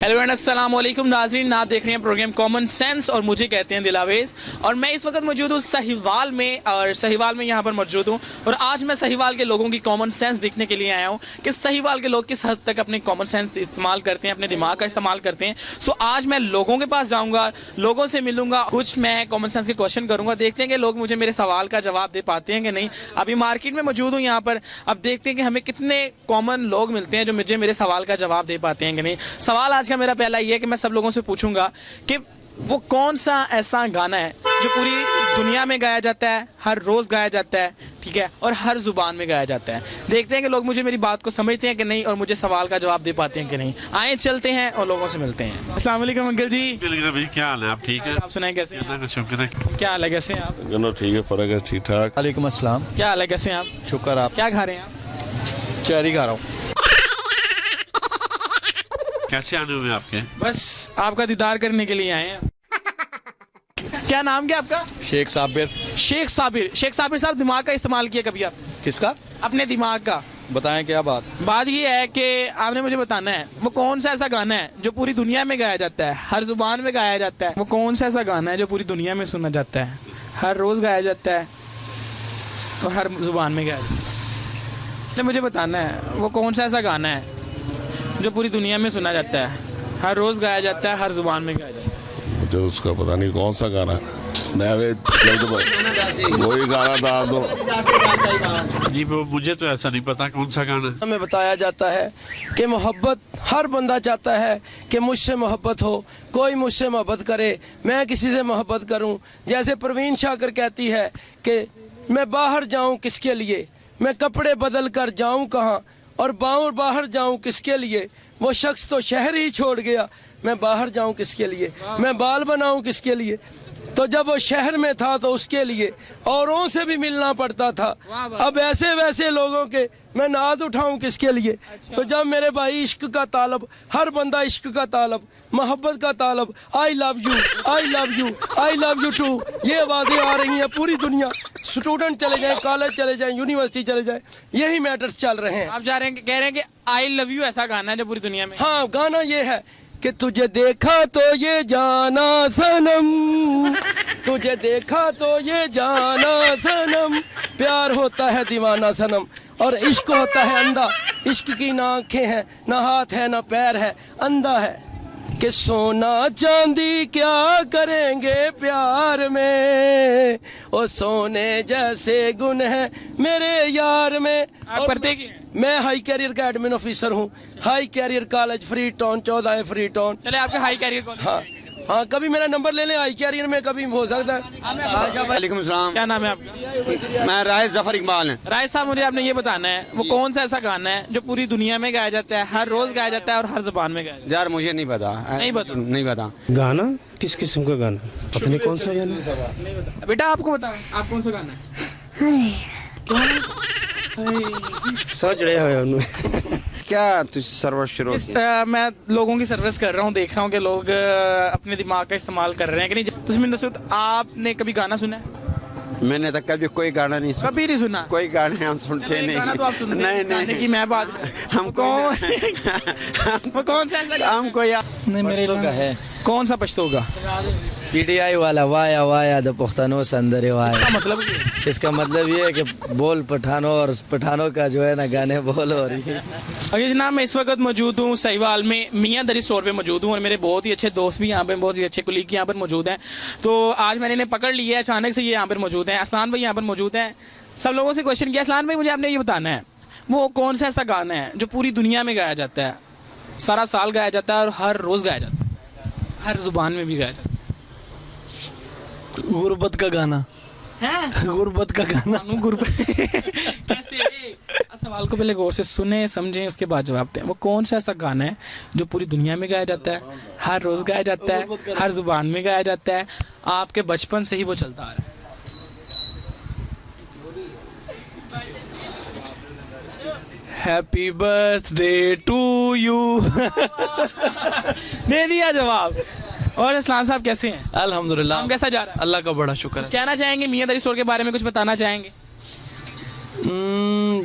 Hello and अस्सलाम वालेकुम नाज़रीन, आप देख रहे हैं प्रोग्राम कॉमन सेंस और मुझे कहते हैं दिलावेज। और मैं इस वक्त मौजूद हूँ सहीवाल में, और सहीवाल में यहाँ पर मौजूद हूँ। और आज मैं सहीवाल के लोगों की कॉमन सेंस देखने के लिए आया हूँ कि सहीवाल के लोग किस हद तक अपने कॉमन सेंस इस्तेमाल करते हैं, अपने दिमाग का इस्तेमाल करते हैं। सो आज मैं लोगों के पास जाऊँगा, लोगों से मिलूंगा, कुछ मैं कॉमन सेंस के क्वेश्चन करूँगा, देखते हैं कि लोग मुझे मेरे सवाल का जवाब दे पाते हैं कि नहीं। अभी मार्केट में मौजूद हूँ यहाँ पर, अब देखते हैं कि हमें कितने कॉमन लोग मिलते हैं जो मुझे मेरे सवाल का जवाब दे पाते हैं कि नहीं। सवाल आज का मेरा पहला ये है कि मैं सब लोगों से पूछूंगा कि वो कौन सा ऐसा गाना है जो पूरी दुनिया में गाया जाता है, हर रोज़ गाया जाता है, ठीक है, और हर ज़ुबान में गाया जाता है। देखते हैं कि लोग मुझे मेरी बात को समझते हैं कि नहीं और मुझे सवाल का जवाब दे पाते हैं कि नहीं। आए चलते हैं और लोगों से मिलते हैं। अस्सलाम वालेकुम अंकल जी। भाई क्या हाल है, आप ठीक है? आप सुनाएं कैसे हैं? शुक्र है। क्या हाल है, कैसे हैं आप? ठीक है, फर्क है, ठीक ठाक। वालेकुम अस्सलाम। क्या हाल है, कैसे हैं आप? शुक्र। आप क्या खा रहे हैं आप? चेरी खा रहा हूँ। कैसे आने हुए आपके? बस आपका दीदार करने के लिए आए हैं। क्या नाम क्या आपका? शेख साबिर। शेख साबिर। शेख साबिर साहब, दिमाग का इस्तेमाल किया कभी आप? किसका? अपने दिमाग का। बताएं क्या बात? बात ये है कि आपने मुझे बताना है वो कौन सा ऐसा गाना है जो पूरी दुनिया में गाया जाता है, हर जुबान में गाया जाता है। वो कौन सा ऐसा गाना है जो पूरी दुनिया में सुना जाता है, हर रोज़ गाया जाता है और हर जुबान में गाया जाता है। मुझे बताना है वो कौन सा ऐसा गाना है जो पूरी दुनिया में सुना जाता है, हर रोज़ गाया जाता है, हर जुबान में गाया जाता है। मुझे उसका पता नहीं कौन सा गाना है। वही गाना था तो जी, वो मुझे तो ऐसा नहीं पता कौन सा गाना। हमें बताया जाता है कि मोहब्बत हर बंदा चाहता है कि मुझसे मोहब्बत हो, कोई मुझसे मोहब्बत करे, मैं किसी से मोहब्बत करूं। जैसे परवीन शाकर कहती है कि मैं बाहर जाऊं किसके लिए, मैं कपड़े बदल कर जाऊं कहाँ, और बाहर जाऊं किसके लिए, वो शख्स तो शहर ही छोड़ गया, मैं बाहर जाऊं किसके लिए, मैं बाल बनाऊं किसके लिए। तो जब वो शहर में था तो उसके लिए औरों से भी मिलना पड़ता था, अब ऐसे वैसे लोगों के मैं नाज उठाऊं किसके लिए। तो जब मेरे भाई इश्क का तालब, हर बंदा इश्क का तालब, मोहब्बत का तालब, I love you, I love you, I love you too, ये आवाज़ें आ रही हैं पूरी दुनिया। स्टूडेंट चले जाएं, कॉलेज चले जाएं, यूनिवर्सिटी चले जाएं, यही मैटर्स चल रहे हैं। आप जा रहे हैं, कह रहे हैं कि आई लव यू ऐसा गाना है जो पूरी दुनिया में। हाँ, गाना ये है कि तुझे देखा तो ये जाना सनम, तुझे देखा तो ये जाना सनम, प्यार होता है दीवाना सनम, और इश्क होता है अंधा, इश्क की ना आँखें हैं, ना हाथ है, ना पैर है, अंधा है। कि सोना चांदी क्या करेंगे प्यार में, ओ सोने जैसे गुण है मेरे यार में। आप करते क्या? मैं हाई कैरियर का एडमिन ऑफिसर हूँ, high career college free town 14 free town. चले आपके हाई कैरियर कॉलेज। हाँ हाँ, कभी मेरा नंबर ले लें, हाई कैरियर में कभी हो सकता है। वालेकुम सलाम। क्या नाम है आपका? मैं राय जफर इकबाल है। राय साहब, मुझे आपने ये बताना है वो कौन सा ऐसा गाना है जो पूरी दुनिया में गाया जाता है, हर रोज गाया जाता है और हर जुबान में गाया जाता यार मुझे नहीं पता। नहीं पता? नहीं पता। गाना किस किस्म का गाना, पता नहीं कौन सा गाना। नहीं पता। बेटा आपको बताओ, आप कौन सा गाना है? सोच रहे हो क्या तुझ सर्वर शुरू? मैं लोगों की सर्विस कर रहा हूँ, देख रहा हूँ कि लोग अपने दिमाग का इस्तेमाल कर रहे हैं कि नहीं। तुस्मिन दसूद, आपने कभी गाना सुना है? मैंने तो कभी कोई गाना नहीं सुना। कभी नहीं सुना? कोई गाने हम सुनते नहीं। गाना तो आप सुनते हैं, इस गाने की मैं बात हम कौन सा ऐसा हम कोई नहीं, मेरे का है। कौन सा पश्तो होगा? PTI वाला वाया वाया द पुख्तनो संदरे वाया। इसका मतलब क्या है? इसका मतलब ये है कि बोल पठानों, और पठानों का जो है ना गाने बोल हो रही है। अगर जनाब, मैं इस वक्त मौजूद हूँ सहीवाल में मियाँ दरी स्टोर पे मौजूद हूँ, और मेरे बहुत ही अच्छे दोस्त भी यहाँ पे, बहुत ही अच्छे कुलीग यहाँ पर मौजूद हैं। तो आज मैंने इन्हें पकड़ लिया है, अचानक से ये यहाँ पर मौजूद हैं। असलान भाई यहाँ पर मौजूद हैं। सब लोगों से क्वेश्चन किया, असलान भाई मुझे आपने ये बताना है वो कौन सा ऐसा गाना है जो पूरी दुनिया में गाया जाता है, सारा साल गाया जाता है और हर रोज़ गाया जाता है, हर जुबान में भी गाया जाता है। गुर्बत का गाना है। गुर्बत का गाना। कैसे? सवाल को पहले गौर से सुने समझें, उसके बाद जवाब दें। वो कौन सा ऐसा गाना है जो पूरी दुनिया में गाया जाता है, हर रोज़ गाया जाता है, हर जुबान में गाया जाता है, आपके बचपन से ही वो चलता आ रहा है? Happy birthday to you. दे दिया जवाब। और असलान साहब कैसे हैं? अल्हम्दुलिल्लाह, काम कैसा जा रहा है? अल्लाह का बड़ा शुक्र है। कहना चाहेंगे मियां दरी स्टोर के बारे में कुछ बताना चाहेंगे?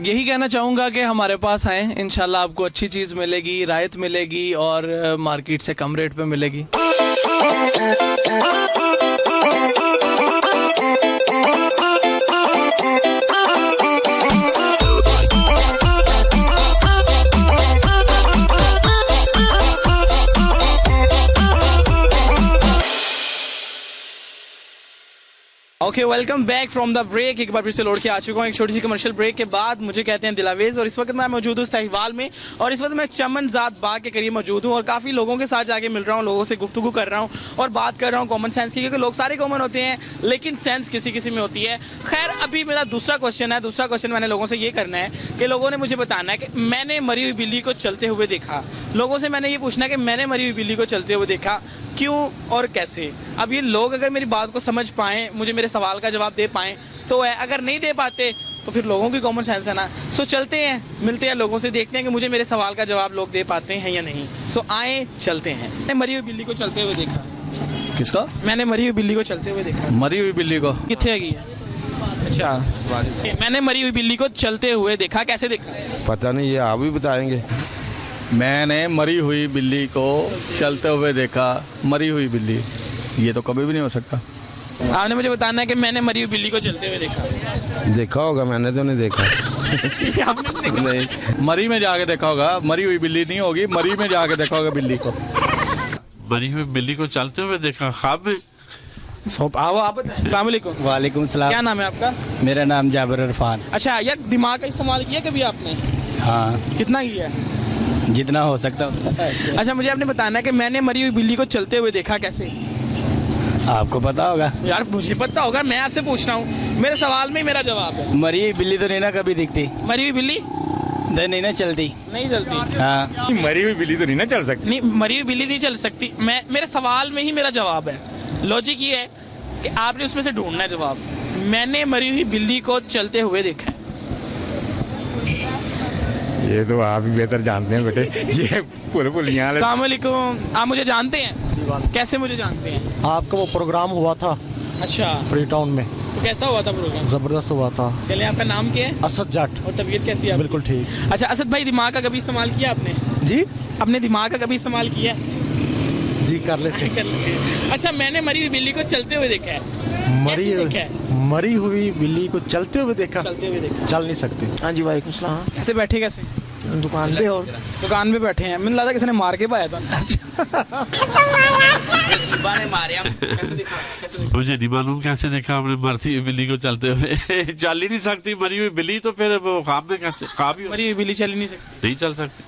यही कहना चाहूँगा कि हमारे पास आएँ, इंशाल्लाह आपको अच्छी चीज़ मिलेगी, रायत मिलेगी और मार्केट से कम रेट पे मिलेगी। Okay, welcome back from the break. एक बार फिर से लौट के आ चुका हूँ एक छोटी सी कमर्शियल ब्रेक के बाद। मुझे कहते हैं दिलावेज और इस वक्त मैं मौजूद हूँ साहिवाल में और इस वक्त मैं चमनजात बाग के करीब मौजूद हूँ और काफ़ी लोगों के साथ जाके मिल रहा हूँ, लोगों से गुफ्तगू कर रहा हूँ और बात कर रहा हूँ कॉमन सेंस की, क्योंकि लोग सारे कॉमन होते हैं लेकिन सेंस किसी किसी में होती है। खैर, अभी मेरा दूसरा क्वेश्चन है। दूसरा क्वेश्चन मैंने लोगों से ये करना है कि लोगों ने मुझे बताना है कि मैंने मरी हुई बिल्ली को चलते हुए देखा। लोगों से मैंने ये पूछना है कि मैंने मरी हुई बिल्ली को चलते हुए देखा, क्यों और कैसे। अब ये लोग अगर मेरी बात को समझ पाएँ, मुझे मेरे सवाल का जवाब दे पाएँ तो है, अगर नहीं दे पाते तो फिर लोगों की कॉमन सेंस है ना। सो चलते हैं, मिलते हैं लोगों से, देखते हैं कि मुझे मेरे सवाल का जवाब लोग दे पाते हैं या नहीं। सो आए चलते हैं। मैंने मरी हुई बिल्ली को चलते हुए देखा। किसका? मैंने मरी हुई बिल्ली को चलते हुए देखा। मरी हुई बिल्ली को? कितने गई है? अच्छा, मैंने मरी हुई बिल्ली को चलते हुए देखा। कैसे देखा? पता नहीं, ये आप भी बताएंगे। मैंने मरी हुई बिल्ली को चलते हुए देखा। मरी हुई बिल्ली, ये तो कभी भी नहीं हो सकता। आपने मुझे बताना है कि मैंने मरी हुई बिल्ली को चलते हुए देखा। देखा होगा, मैंने तो नहीं देखा। आपने देखा? नहीं, मरी में जाके देखा होगा। मरी हुई बिल्ली नहीं होगी, मरी में जाके देखा होगा बिल्ली को। मरी हुई बिल्ली को चलते हुए देखा ख्वाब में। आप अस्सलाम वालेकुम। वालेकुम सलाम। क्या नाम है आपका? मेरा नाम जाबिर इरफान। अच्छा यार, दिमाग का इस्तेमाल किया कभी आपने? हाँ, कितना किया? जितना हो सकता है। अच्छा, मुझे आपने बताना है कि मैंने मरी हुई बिल्ली को चलते हुए देखा। कैसे? आपको पता होगा। यार मुझे पता होगा, मैं आपसे पूछ रहा हूँ, मेरे सवाल में ही मेरा जवाब है। मरी हुई बिल्ली तो नहीं ना कभी दिखती? मरी हुई बिल्ली नहीं ना चलती। नहीं चलती। हाँ, मरी हुई बिल्ली तो नहीं ना चल सकती। नहीं, मरी हुई बिल्ली नहीं चल सकती। मेरे सवाल में ही मेरा जवाब है। लॉजिक ये है कि आपने उसमें से ढूंढना है जवाब। मैंने मरी हुई बिल्ली को चलते हुए देखा है। ये तो आप ही बेहतर जानते हैं बेटे। ये पूरे यहाँ अस्सलाम वालेकुम। आप मुझे जानते हैं? कैसे मुझे जानते हैं? आपका वो प्रोग्राम हुआ था अच्छा, फ्री टाउन में, तो कैसा हुआ था प्रोग्राम? जबरदस्त हुआ था। चलिए, आपका नाम क्या है? असद जाट। और तबीयत कैसी है आपकी? बिल्कुल ठीक। अच्छा असद भाई, दिमाग का कभी इस्तेमाल किया आपने? जी अपने दिमाग का कभी इस्तेमाल किया? जी कर लेते। कर लिए। अच्छा, मैंने मरी हुई बिल्ली को चलते हुए देखा है। मरी कैसे देखा है? मरी हुई बिल्ली को चलते हुए देखा। चलते हुए देखा। चल नहीं सकती। हाँ जी, वालेकुम सलाम। कैसे बैठे? कैसे? दुकान पे। और दुकान पे बैठे हैं। मैंने लगा किसी ने मार के पाया था। कैसे देखा? मुझे नहीं मालूम कैसे देखा हमने मरती हुई बिल्ली को चलते हुए। चल ही नहीं सकती मरी हुई बिल्ली, तो फिर वो ख्वाब में कैसे? ख्वाब ही मरी हुई बिल्ली चल ही नहीं सकती। नहीं चल सकती।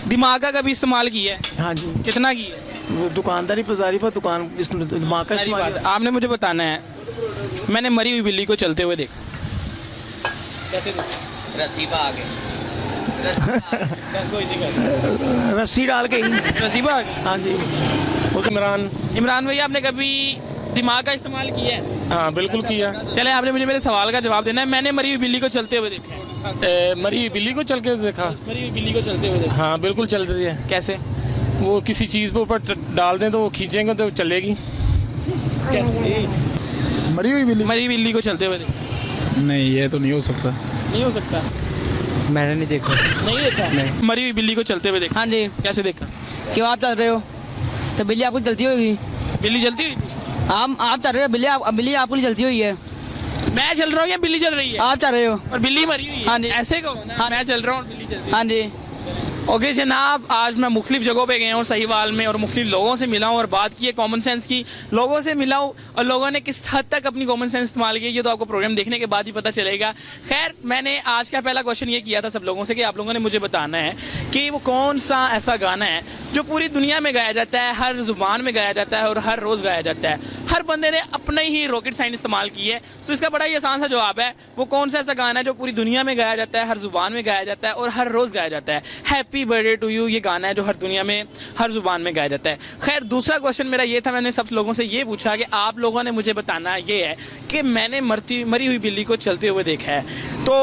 दिमाग का कभी इस्तेमाल किया है? हाँ जी, कितना किया है? वो दुकानदारी बाजारी पर दुकान दिमाग का सारी इस्तेमाल। बात। आपने मुझे बताना है, मैंने मरी हुई बिल्ली को चलते हुए देखा। कैसे देखा? रसीबा आ गई। रस्सी डाल के ही। रसीबा आ गई। हाँ जी। इमरान भाई, आपने कभी दिमाग का इस्तेमाल किया है? हाँ बिल्कुल किया। चले, आपने मुझे मेरे सवाल का जवाब देना है। मैंने मरी हुई बिल्ली को चलते हुए देखा है। मरी हुई बिल्ली को चल के देखा? मरी हुई बिल्ली को चलते हुए देखा। हाँ बिल्कुल चलती है। कैसे? वो किसी चीज़ पे ऊपर डाल दें तो वो खींचेंगे तो चलेगी। कैसे? मरी हुई बिल्ली। मरी हुई बिल्ली को चलते हुए देखा। नहीं, ये तो नहीं हो सकता। नहीं हो सकता। मैंने नहीं देखा। नहीं देखा? नहीं। मरी हुई बिल्ली को चलते हुए देखा। हाँ जी। कैसे देखा? क्यों आप चल रहे हो तो बिल्ली आपको चलती होगी? बिल्ली चलती हुई थी? आप चल रहे हो, बिल्ली आपको चलती हुई है। मैं चल रहा हूँ या बिल्ली चल रही है? आप चल रहे हो और बिल्ली मरी हुई है? हाँ जी। ऐसे कहो ना। हाँ। मैं चल रहा हूँ और बिल्ली चल रही है। हाँ जी। ओके जनाब, आज मैं मुख्तलिफ जगहों पे गया हूँ साहिवाल में और मुख्तलिफ लोगों से मिला हूँ और बात की है कॉमन सेंस की। लोगों से मिला हूँ और लोगों ने किस हद तक अपनी कॉमन सेंस इस्तेमाल की, ये तो आपको प्रोग्राम देखने के बाद ही पता चलेगा। खैर, मैंने आज का पहला क्वेश्चन ये किया था सब लोगों से कि आप लोगों ने मुझे बताना है कि वो कौन सा ऐसा गाना है जो पूरी दुनिया में गाया जाता है, हर ज़ुबान में गाया जाता है और हर रोज़ गाया जाता है। हर बंदे ने अपने ही रॉकेट साइंस इस्तेमाल की है। तो इसका बड़ा ही आसान सा जवाब है, वो कौन सा ऐसा गाना है जो पूरी दुनिया में गाया जाता है, हर ज़ुबान में गाया जाता है और हर रोज़ गाया जाता है। हैप्पी बर्थडे टू यू, ये गाना है जो हर दुनिया में हर ज़ुबान में गाया जाता है। खैर, दूसरा क्वेश्चन मेरा ये था, मैंने सब लोगों से ये पूछा कि आप लोगों ने मुझे बताना ये है कि मैंने मरी हुई बिल्ली को चलते हुए देखा है। तो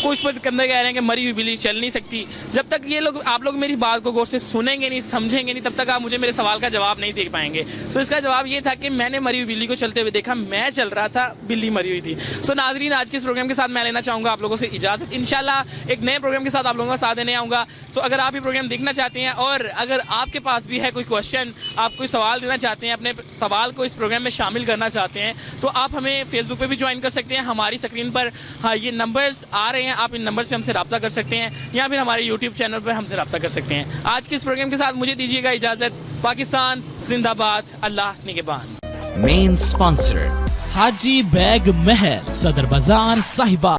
कुछ बंदे कह रहे हैं कि मरी हुई बिल्ली चल नहीं सकती। जब तक ये लोग आप लोग मेरी बात को गौर से सुनेंगे नहीं, समझेंगे नहीं, तब तक आप मुझे मेरे सवाल का जवाब नहीं दे पाएंगे। सो इसका जवाब ये था कि मैंने मरी हुई बिल्ली को चलते हुए देखा, मैं चल रहा था, बिल्ली मरी हुई थी। सो नाजरीन, आज के इस प्रोग्राम के साथ मैं लेना चाहूँगा आप लोगों से इजाज़त। इंशाल्लाह एक नए प्रोग्राम के साथ आप लोगों का साथ देने आऊँगा। सो अगर आप ये प्रोग्राम देखना चाहते हैं और अगर आपके पास भी है कोई क्वेश्चन, आप कोई सवाल देना चाहते हैं, अपने सवाल को इस प्रोग्राम में शामिल करना चाहते हैं, तो आप हमें फेसबुक पे भी ज्वाइन कर सकते हैं। हमारी स्क्रीन पर हाँ ये नंबर्स आ रहे हैं, आप इन नंबर्स पे हमसे रब्ता कर सकते हैं या फिर हमारे यूट्यूब चैनल पर हमसे रब्ता कर सकते हैं। आज के इस प्रोग्राम के साथ मुझे दीजिएगा इजाज़त। पाकिस्तान जिंदाबाद, अल्लाह निगहबान। Main sponsor Haji Bag Mahal, Sadar Bazaar, Sahiwal.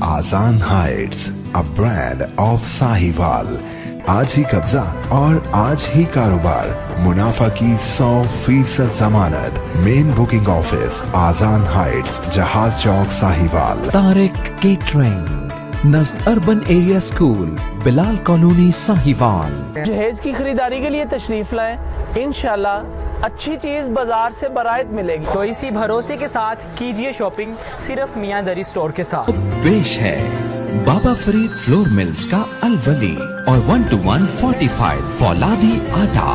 Azan heights, a brand of Sahiwal. आज ही कब्जा और आज ही कारोबार, मुनाफा की 100% जमानत। Main booking office Azan heights, Jahaz Chowk, Sahiwal. Tariq catering, नज़द urban area school, Bilal colony, Sahiwal. जहेज की खरीदारी के लिए तशरीफ लाएं, इंशाल्लाह अच्छी चीज बाजार से बरात मिलेगी। तो इसी भरोसे के साथ कीजिए शॉपिंग सिर्फ मियां दरी स्टोर के साथ। पेश है बाबा फरीद फ्लोर मिल्स का अलवली और 1-to-1 fortified फौलादी आटा।